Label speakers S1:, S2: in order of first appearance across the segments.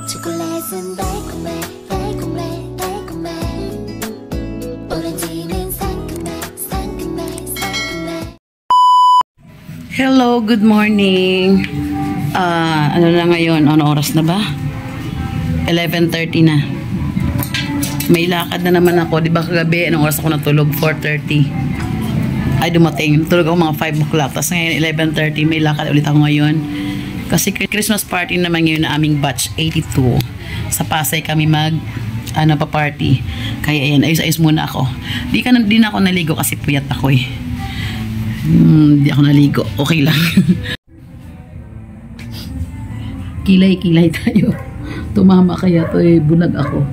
S1: 초콜릿은 달콤해 달콤해 달콤해 오렌지는 상큼해 상큼해 상큼해.
S2: Hello, good morning. Ano na ngayon? Ano oras na ba? 11:30 na. May lakad na naman ako. Di ba kagabi, anong oras ako natulog? 4:30. Ay, dumating. Tulog ako mga 5 o'clock. Tapos ngayon, 11:30. May lakad ulit ako ngayon. Kasi Christmas party naman ngayon na aming batch 82. Sa Pasay kami pa-party. Kaya ayan, ayos-ayos muna ako. Di na ako naligo kasi puyat ako eh. Di ako naligo. Okay lang. Kilay-kilay tayo. Tumama kaya to eh. Bulag ako.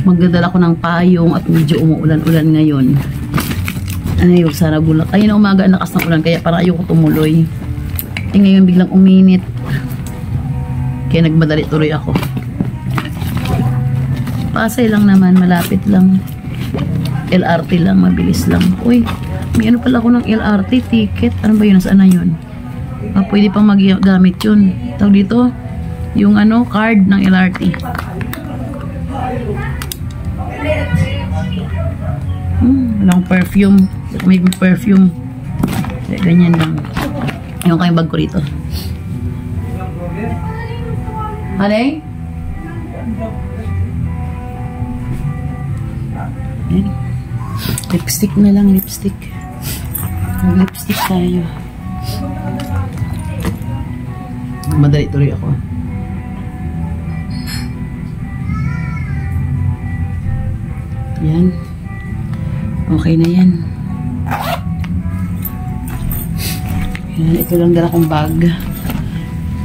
S2: Magdadala ko ng payong at medyo umuulan-ulan ngayon. Ay, sana gulak. Ayun na umaga, nakas ng ulan, kaya parang ayoko tumuloy. Eh ngayon biglang uminit. Kaya nagmadali tuloy ako. Pasay lang naman, malapit lang. LRT lang, mabilis lang. Uy, may ano pala ako ng LRT ticket. Ano ba yun? Saan na yun? Pwede pang magamit yun. Tawag dito, yung card ng LRT. Walang perfume. May perfume. Ganyan lang. Yung kayong bag ko rito. Halay? Ayan. Lipstick na lang, lipstick. Mag-lipstick tayo. Madali tuloy ako. Yan. Okay na yan. Yan. Ito lang dala kong bag.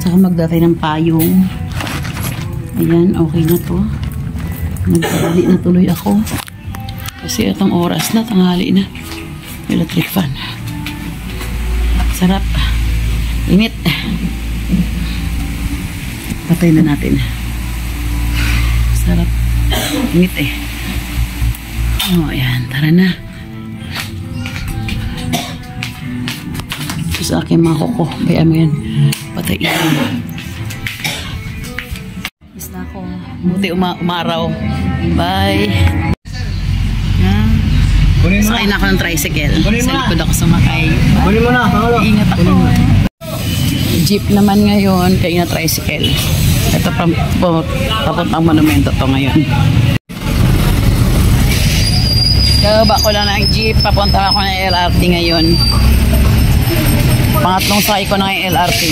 S2: Saka magdatay ng payong. Ayan. Okay na to. Nagdali na tuloy ako. Kasi itong oras na. Tanghali na. Electric fan. Sarap. Init. Patay na natin. Sarap. Init eh. Oh, ayan. Tara na. Ito sa aking mga koko. Kaya mo yan. Patay ito. Is na ako. Buti umaraw. Bye. Sakay na ako ng tricycle. Sa likod ako sumakay.
S3: Kunin mo na.
S2: Ingat ako. Jeep naman ngayon. Kaya na tricycle. Ito papuntang monumento to ngayon. Kababa ko lang ng jeep, papunta ako ng LRT ngayon. Pangatlong sakay ko ng LRT.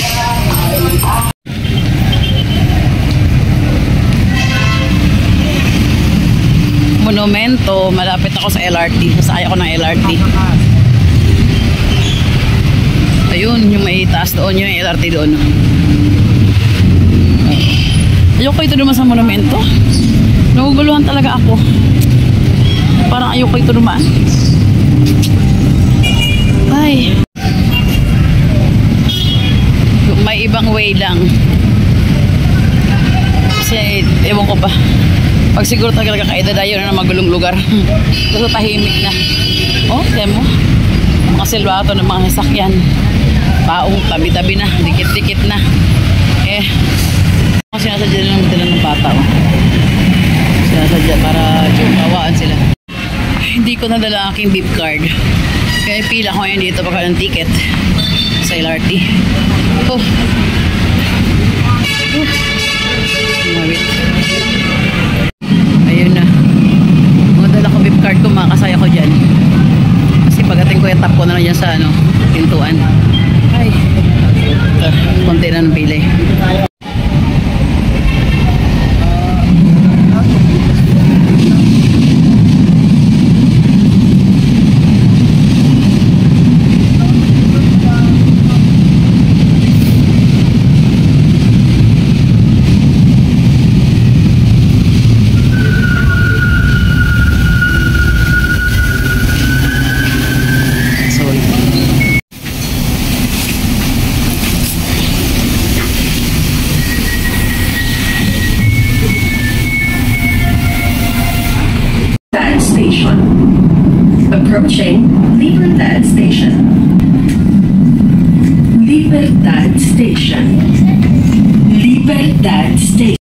S2: Monumento, malapit ako sa LRT. Sasakay ako ng LRT. Ayun, yung may taas doon, yung LRT doon. Ayoko ito naman sa monumento. Naguguluhan talaga ako. Parang ayoko ito dumaan. Ay. May ibang way lang. Kasi, ewan ko ba. Pag siguro talaga kaedad yun na magulong lugar. Gusto tahimik na. Oh, tiyan mo. Mga silbato ng mga sasakyan. Paong, tabi-tabi na. Dikit-dikit na. Eh. Kasi sinasadya lang madala ng bata. Oh. Sinasadya para kawaan sila. Hindi ko nadala aking beep card. Kaya pila ko ngayon dito pagka ng ticket sa LRT. Oh. Ayun na. Madala ko beep card ko, makakasaya ko dyan. Kasi pagating ko yung tap ko na lang dyan sa pintuan. Ay. Konti na ng pili.
S3: approaching Libertad Station. Libertad Station. Libertad Station.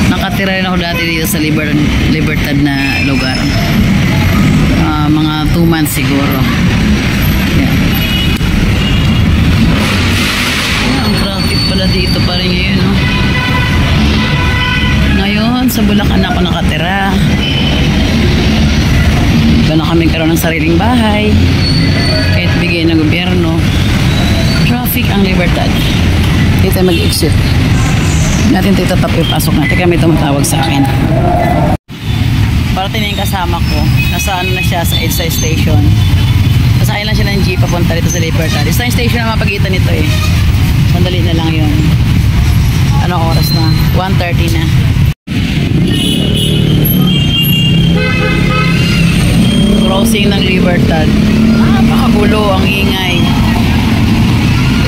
S2: Nakatira rin ako dati dito sa Libertad na lugar. Mga 2 months siguro. Yan. Ang traffic pala dito pa rin ngayon, no? Ngayon, sa Bulacan ako nakatira. Doon na kami karoon ng sariling bahay. Kahit bigay ng gobyerno. Traffic ang Libertad. Dito tayo mag-exit. Natin titatap ipasok natin. Kaya may tumatawag sa akin. Parating na yung kasama ko. Nasa ano na siya sa EDSA station. Nasakay lang siya ng jeep papunta dito sa Libertad. EDSA station na mapagitan nito eh. Sandali na lang yun. Anong oras na? 1:30 na. Crossing ng Libertad. Napakagulo, ang ingay.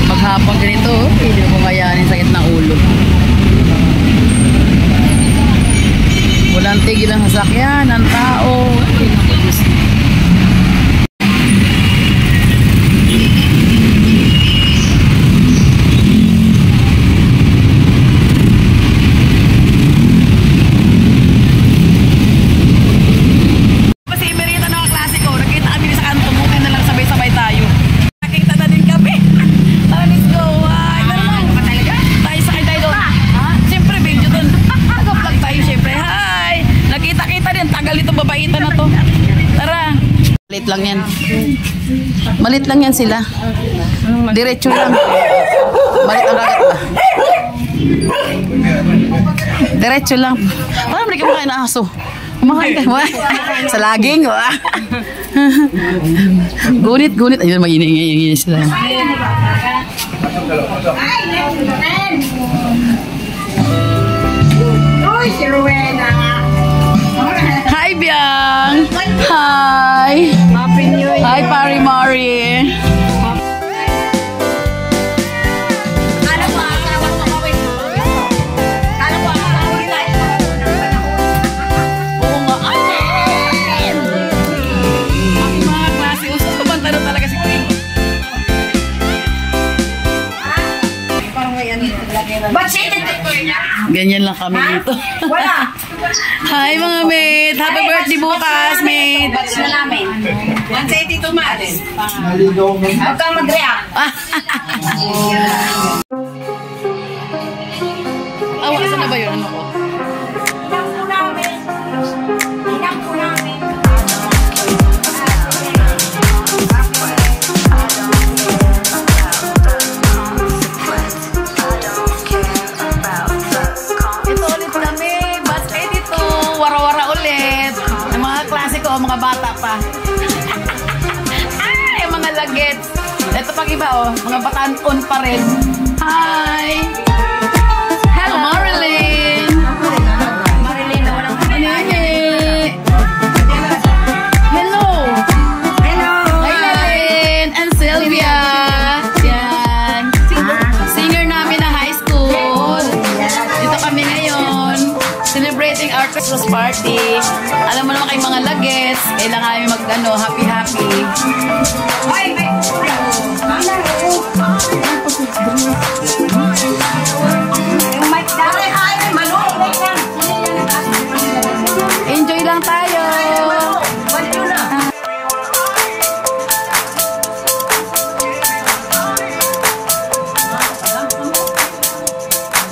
S2: Maghapon ganito, hindi mo kayanin, sakit ng ulo. Walang tigil ang sasakyan, ang tao. Kasi merita na mga klase ko. Nakita kami sa kanto, buti na lang sabay-sabay tayo. Nakita na din kami. Tara, let's go. Ay, naman. Tayo sakay tayo doon. Siyempre, video doon. Nag-vlog tayo, siyempre. Hi! Nakita-kita din. Tagal itong babaitan na to. Tara. Malit lang yan. Malit lang yan sila. Diretso lang. Malit ang kagat ba? Diretso lang. Parang hindi ka makain na aso. Kumakain ka. Sa laging. Gunit. Ayun, mag-ingay sila. Hi, Biang! Hi! Hi, Pari Mari! Ganyan lang kami dito.
S4: Wala.
S2: Hi mga mate! Happy birthday bukas, mate!
S4: Batch na namin. 182 months. Huwag kang mag-react.
S2: Awa, saan na ba yun? Ano ko?
S4: Hinang po namin. Hinang po namin.
S2: Ito ulit kami. Basket ito. Wara-wara ulit. Ang mga klase ko, mga bata pa. Ay, mga lagets. Ito pag iba, oh. Mga bataan-on pa rin. Hi! Hello, Marilyn!
S4: Marilyn na walang
S2: Nene! Hello!
S4: Hello!
S2: Hi, Lalen! And Sylvia! Yan. Singer namin na high school. Dito kami ngayon. Celebrating our Christmas party. Alam mo naman kayong mga lagets. Kailangan kami mag-ano, happy-happy.
S4: Hoy, may... Yung mic daw. Ay, may manok.
S2: Enjoy lang tayo!
S4: Wala na.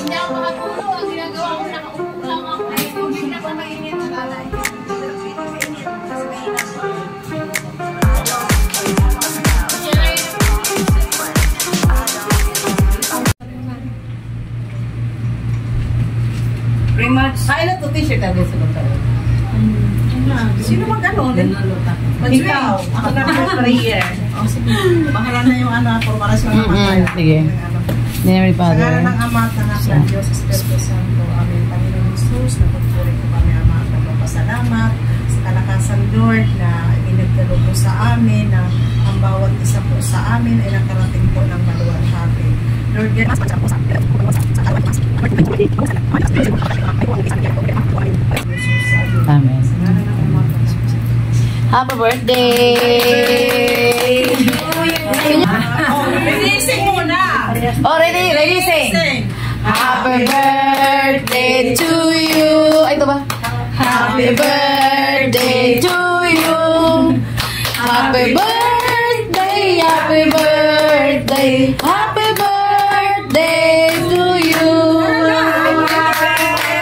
S2: Hindi ako makatulog. Ang ginagawa ko, nakaupo lang ako. Ay, tubig na pa mainit.
S4: much.
S5: Ilan to t-shirt ang gusto mo tayo?
S4: Sino mag-ano?
S5: Ikaw. Ako na ang prayer.
S4: Bahala na yung ano, formarasyon naman tayo.
S2: Sige. Mary
S4: Sa ngalan
S2: Father.
S4: ng Ama at ng Anak ng Diyos, Espiritu Santo. Amen. Panginoon Jesus, napagpuri ko kami, Ama, at nagpapasalamat sa kalakasan, Lord, na inagdalo po sa amin, na ang bawat isa po sa amin ay nakarating po ng maluwalhati. Lord, yan ang po sa amin.
S2: Amen.
S4: Sa ngalan ng Ama at ng Diyos.
S2: Happy birthday!
S4: Releasing muna!
S2: Oh, ready? Ready, sing! Happy birthday to you! Ay, ito ba? Happy birthday to you! Happy birthday! Happy birthday! Happy birthday to you!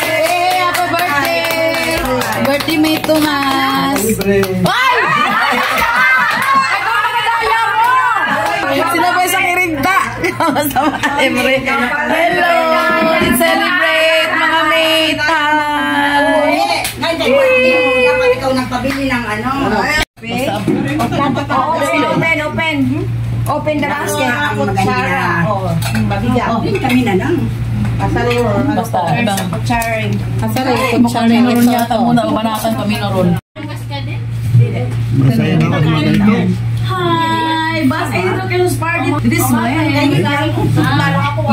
S2: Hey, happy birthday! Birthday may Tomas! Ay! Sinabay sa kirinta! Masama ka, Emre. Hello! Let's celebrate, mga mate!
S4: Dapat ikaw nagpabili ng ano. Open. Open the basket. Kutsara. Mabigat. Kami na lang.
S2: Basta, ibang...
S4: Kutsaring.
S2: Kasara yung kutsara. Kami ron yata muna. Umanakan kami na ron.
S6: Masaya na ako mag-ganyan.
S2: Hi! Bas, I look at this party this way.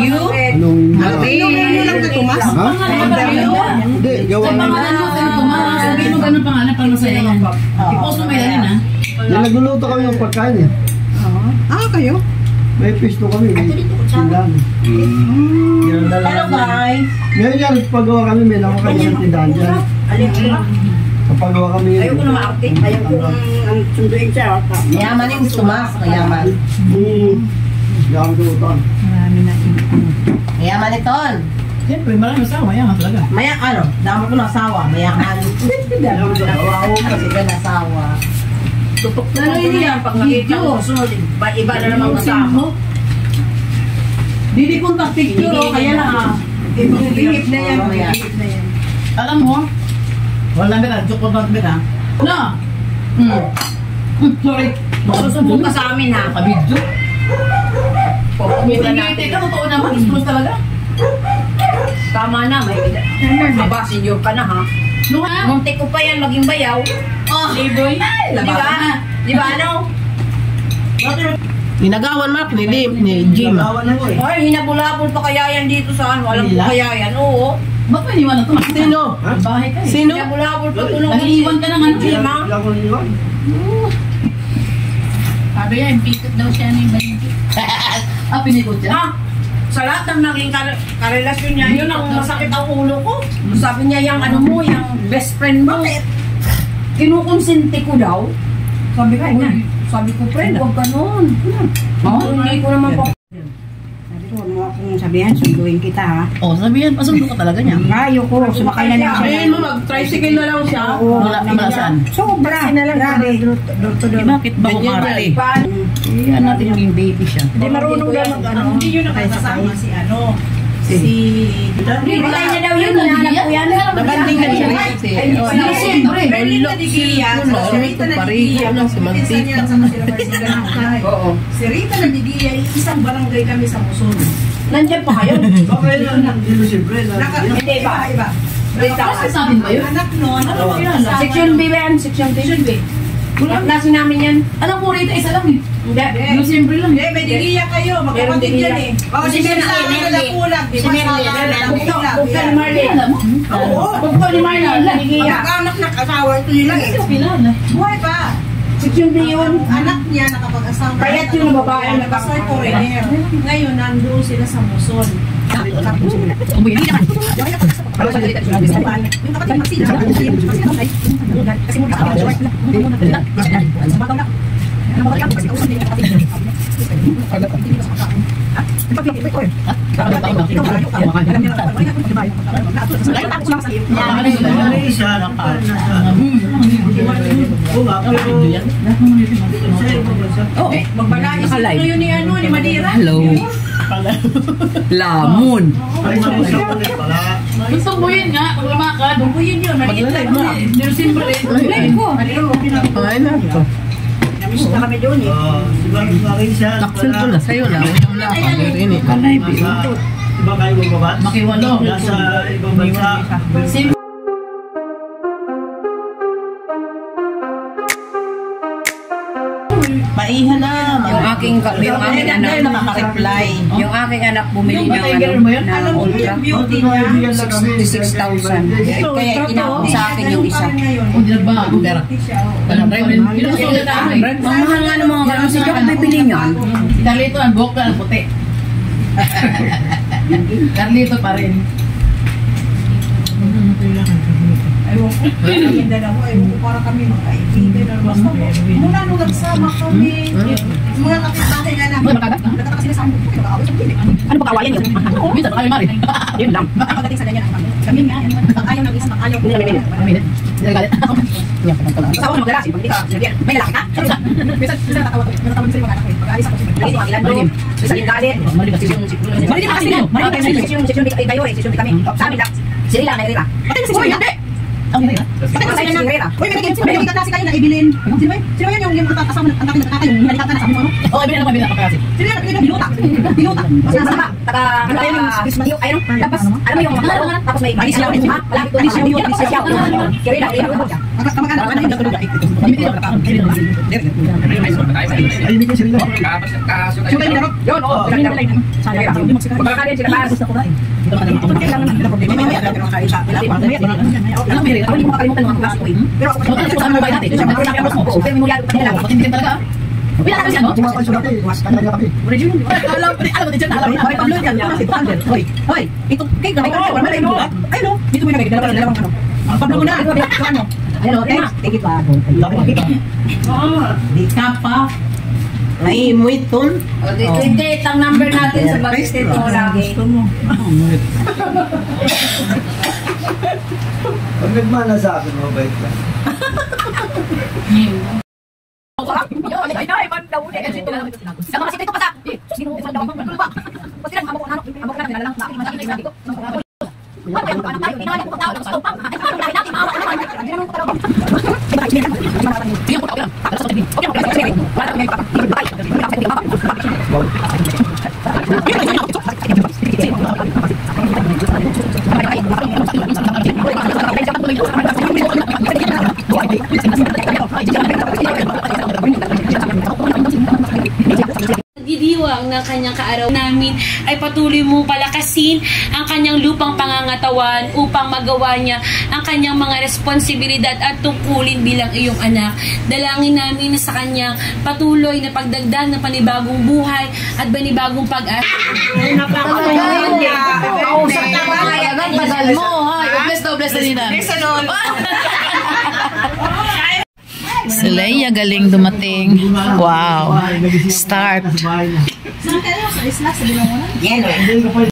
S2: You?
S6: Anong
S4: Ano lang ito, Mas?
S6: Ha? Hindi, gawa
S2: Ang
S6: na.
S2: pangalan mo, Tomas. Sabihin mo ganun pangalan para masaya yan. I-post mo may dalhin, ha?
S6: Nagluluto kami ng pagkain eh.
S4: Kayo?
S6: May pisto kami. Tindahan.
S4: Hello, guys.
S6: Ngayon yan, paggawa kami, may nakuha kami ng tindahan dyan. Kapagawa kami yun.
S4: Ayoko na maarte. Ayoko ang sunduin siya.
S5: Mayaman yung Tomas. Mayaman.
S6: Gawang tulutan.
S5: Mayaman ito.
S2: Siyempre, marami sa maya talaga.
S5: Maya, ano? Dama ko ng asawa. Mayaman. Wow, kasi ka nasawa.
S4: Tutok na rin yan. Pag nakita ko, sunod. Iba na naman kasama.
S2: Didi kontak picture, kaya na.
S4: Bihip na yan. Bihip na yan.
S2: Alam mo, wala na, joke ko na. No! Sorry.
S4: Susumbong ka sa amin, ha?
S2: Kabidyo.
S4: Pupunta
S2: Hindi,
S4: natin.
S2: teka, totoo naman. Explose talaga.
S4: Tama na, may aba, senior ka na, ha?
S2: No, ha?
S4: Muntik ko pa yan, maging bayaw.
S2: Oh, Liboy.
S4: Di ba? Di ba, ano?
S5: Ninagawan Mark, ni Jim.
S6: Gawa na mo eh.
S4: Ay, hinabulabol pa kaya yan dito sa ano? Alam ko
S2: Nila?
S4: kaya yan, oo.
S2: Ba't may iniwan na ito?
S5: Sino?
S2: Bahay ka eh.
S5: Sino?
S4: Hinabulabol pa tulong.
S2: Nag-iiwan ka ng ano?
S4: Jim, ha?
S6: Ilang ko niliwan.
S2: Sabi yan, pikot daw siya ni Banji. Pinikot siya?
S4: Ah, sa lahat ng naging karelasyon niya, yun ang masakit ang ulo ko. Sabi niya, yung ano mo, yung best friend mo. Kinukonsente ko daw. Sabi ko, sabi ko, friend, huwag ka nun. Hindi ko naman pa.
S7: Sabi ko, huwag mo akong sabihan, sunduin kita ha.
S2: Oh, sabi yan, pasundo ka talaga niya.
S7: Ayaw ko, sumakay na lang
S5: Ayun mo, mag-tricycle na lang siya.
S2: Wala saan?
S7: Sobra, grabe.
S2: Eh, bakit ba kumarte? Iyan natin yung baby siya.
S4: Hindi marunong daw mag-ano. Hindi yun nakasama si ano. Si...
S2: Hintay niya daw yun, hinahanap ko yan.
S5: Nabanding na siya.
S2: Siyempre.
S4: Berlin na Digia. Si Rita na Digia. Pinsan niya lang sa Masirabay. Oo. Si Rita na Digia, isang barangay kami sa Muson.
S2: Nandiyan pa kayo?
S6: Okay lang, dito siyempre.
S4: Hindi, iba. Rita.
S2: Sasabihin ba yun?
S4: Anak nun.
S2: Section B ba yan? Section B? Section B.
S4: Klase namin yan.
S2: Alam ko rito, isa lang eh.
S4: Hindi.
S2: Yung siyempre lang.
S4: Hindi, may Digia kayo. Magkapatid yan eh. Oo, si Merly. Nalapulag. Si Merly. Nalapulag.
S2: Bukta ni Marley. Alam mo?
S4: Oo.
S2: Bukta ni Marley.
S4: Digia. Mag-anak na kasawa. Ito nila eh.
S2: Kilala.
S4: Buhay pa.
S2: Section B yun.
S4: Anak niya nakapag-asawa.
S2: Payat yung babae.
S4: Nakasal foreigner. Ngayon, nandoon sila sa Muson.
S2: Umuwi naman.
S4: Magbalayos ito yun ni ano, ni Madira.
S2: Hello. Lamon.
S6: Ay, mausap ulit pala.
S2: Gusto mo yun nga, pag lumakad.
S5: Bumbuyin yun.
S2: Mag-live mo. Nirusin mo rin.
S5: Live ko. Ay, na. Namiss na kami doon eh.
S6: Bakit siya?
S2: Taksil ko na sa'yo lang. Wala ka. Ini ka live.
S6: Iba kayo bumabas?
S2: Makiwalo.
S6: Nasa ibang bansa.
S5: Paihan na.
S7: Yung aking anak
S5: nakaka-reply.
S7: Yung aking anak bumili ng
S5: Alam mo
S7: ultra.
S5: yung beauty niya.
S7: 66,000. Kaya tinawag sa akin yung isa.
S2: Kung di ba, pera.
S7: Mamahal nga ng mga ganun. Sige ako bibili niyan.
S2: Si Carlito, ang buhok na ang puti. Carlito pa rin.
S4: Ewan ko. Yung dalawa, ewan ko para kami magkaibigan. Basta mula nung nagsama kami. Mga kapitbahay nga namin. Nagtataka sila sa amin. Nag-aaway sa pili.
S7: Ano ba kawayan yun?
S2: Minsan, kami mari.
S7: Yun lang.
S4: Pagdating sa ganyan naman. Kami nga. Ayaw ng isa, ayaw.
S2: Minit. Galit.
S7: Asawa ko na magdala. Hindi ka. May lalaki ka?
S4: Minsan natatawa ko. Natatawa din sila yung mga anak ko. Pag-aalis ako.
S7: Lagi mga ilan doon. Isa yung galit. Mali kasi sesyon kayo eh. Sesyon kami. Sa amin lang. Sila lang nairira.
S4: Patay na si Sila.
S2: Ang hindi.
S4: Patay na si Sila. Uy, may naging kasi kayo na ibilin. Sino yan yung kasama ng ating nakakata yung hinalikat ka na sabi mo ano?
S2: Oo, ibig na kasi.
S4: Sino yan nagpili ng biluta? Biluta.
S7: Mas nasa ba? Taga, ayun, tapos, alam mo yung magkano, tapos may isyaw, ha? Malapit doon, isyaw. Kaya rin,
S4: Kamag-anak, ano yung natulog?
S6: Ay, hindi ko sila.
S4: Sino kayo minarot?
S7: yun, oo, magkakalit sila para gusto ko na eh.
S2: Alam mo,
S7: Ako hindi mo makalimutan mga klase ko eh. Pero ako
S2: sa mobile natin.
S7: Pero memorya pa nila.
S2: Matindi ka talaga. Wala ka kasi ano?
S6: Tumakal siya natin. Kanya kami.
S2: Alam mo din dyan.
S4: Hoy, ito cake na may kanya. Wala yung bulat. Ay no, dito may nabigay. Dalawang ano. Ang pablo mo na. Ano?
S7: Ayun, okay? Take it back.
S5: Di ka pa. Ay, mo iton.
S7: O, 28 ang number natin sa Bagistin mo lagi.
S5: Gusto mo.
S6: Pag nagmana sa akin, mabait lang.
S8: Nagdidiwang ng kanyang kaaraw namin ay patuloy mo palakasin ang kanyang lupang pangangatawan upang magawa niya ang kanyang mga responsibilidad at tungkulin bilang iyong anak. Dalangin namin na sa kanyang patuloy na pagdagdag ng panibagong buhay at panibagong pag-asa.
S2: Pasal mo, ha? Bless na nila. Si Leia galing dumating. Wow. Start.
S4: Saan kayo? Sa isla? Sa Binangonan?
S7: Yan eh.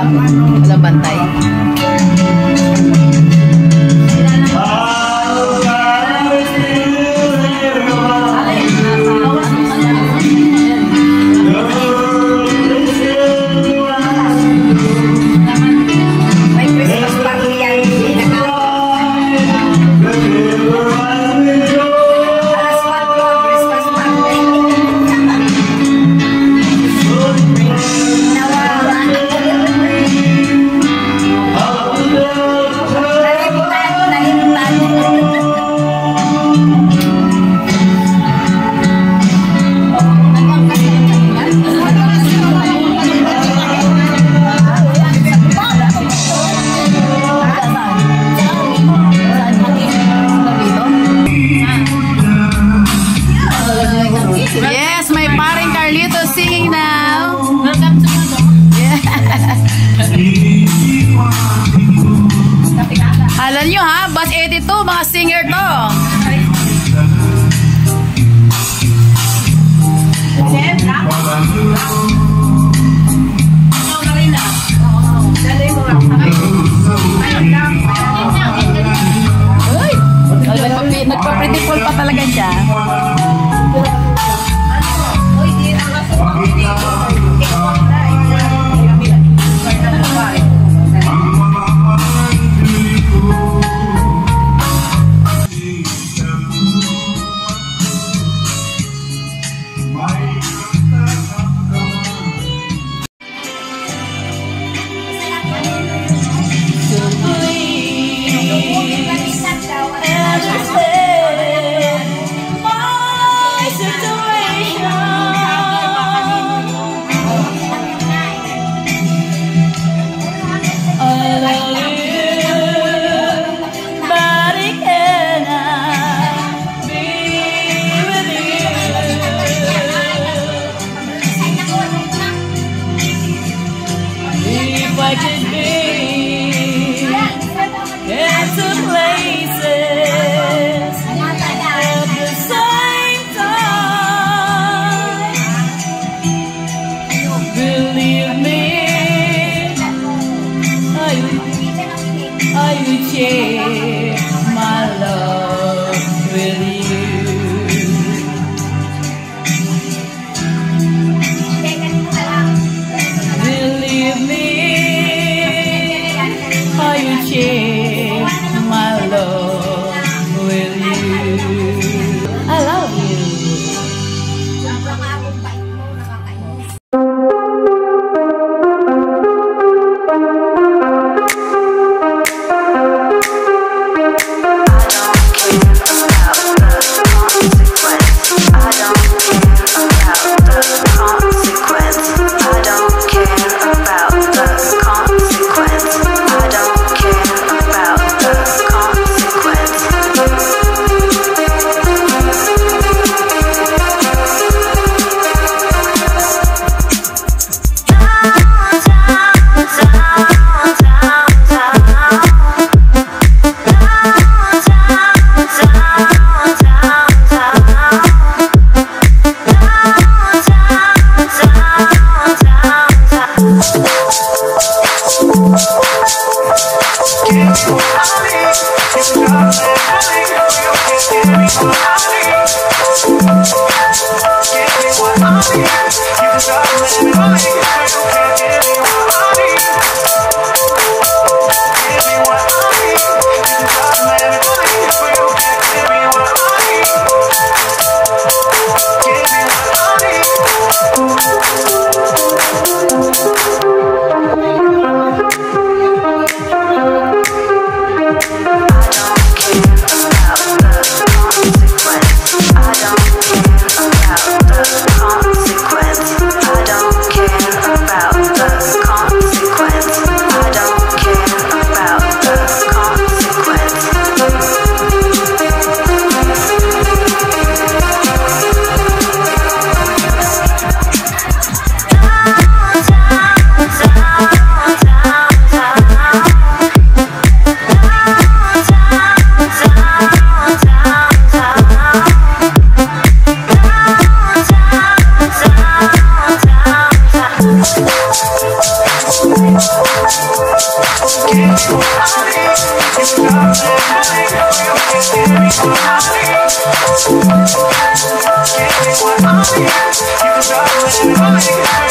S2: Walang bantay.
S7: May Christmas party yan. Alas 4, Christmas party.
S2: Yes, my paring Carlito singing now. Welcome to Alam nyo ha, Bus 82, mga singer to. Uy, nagpa-predictable pa talaga siya.
S9: I could be into places at the same time. Believe me, I would share my love with you. Believe me, share my love with you. I love you.
S1: Down, down, down.
S10: You can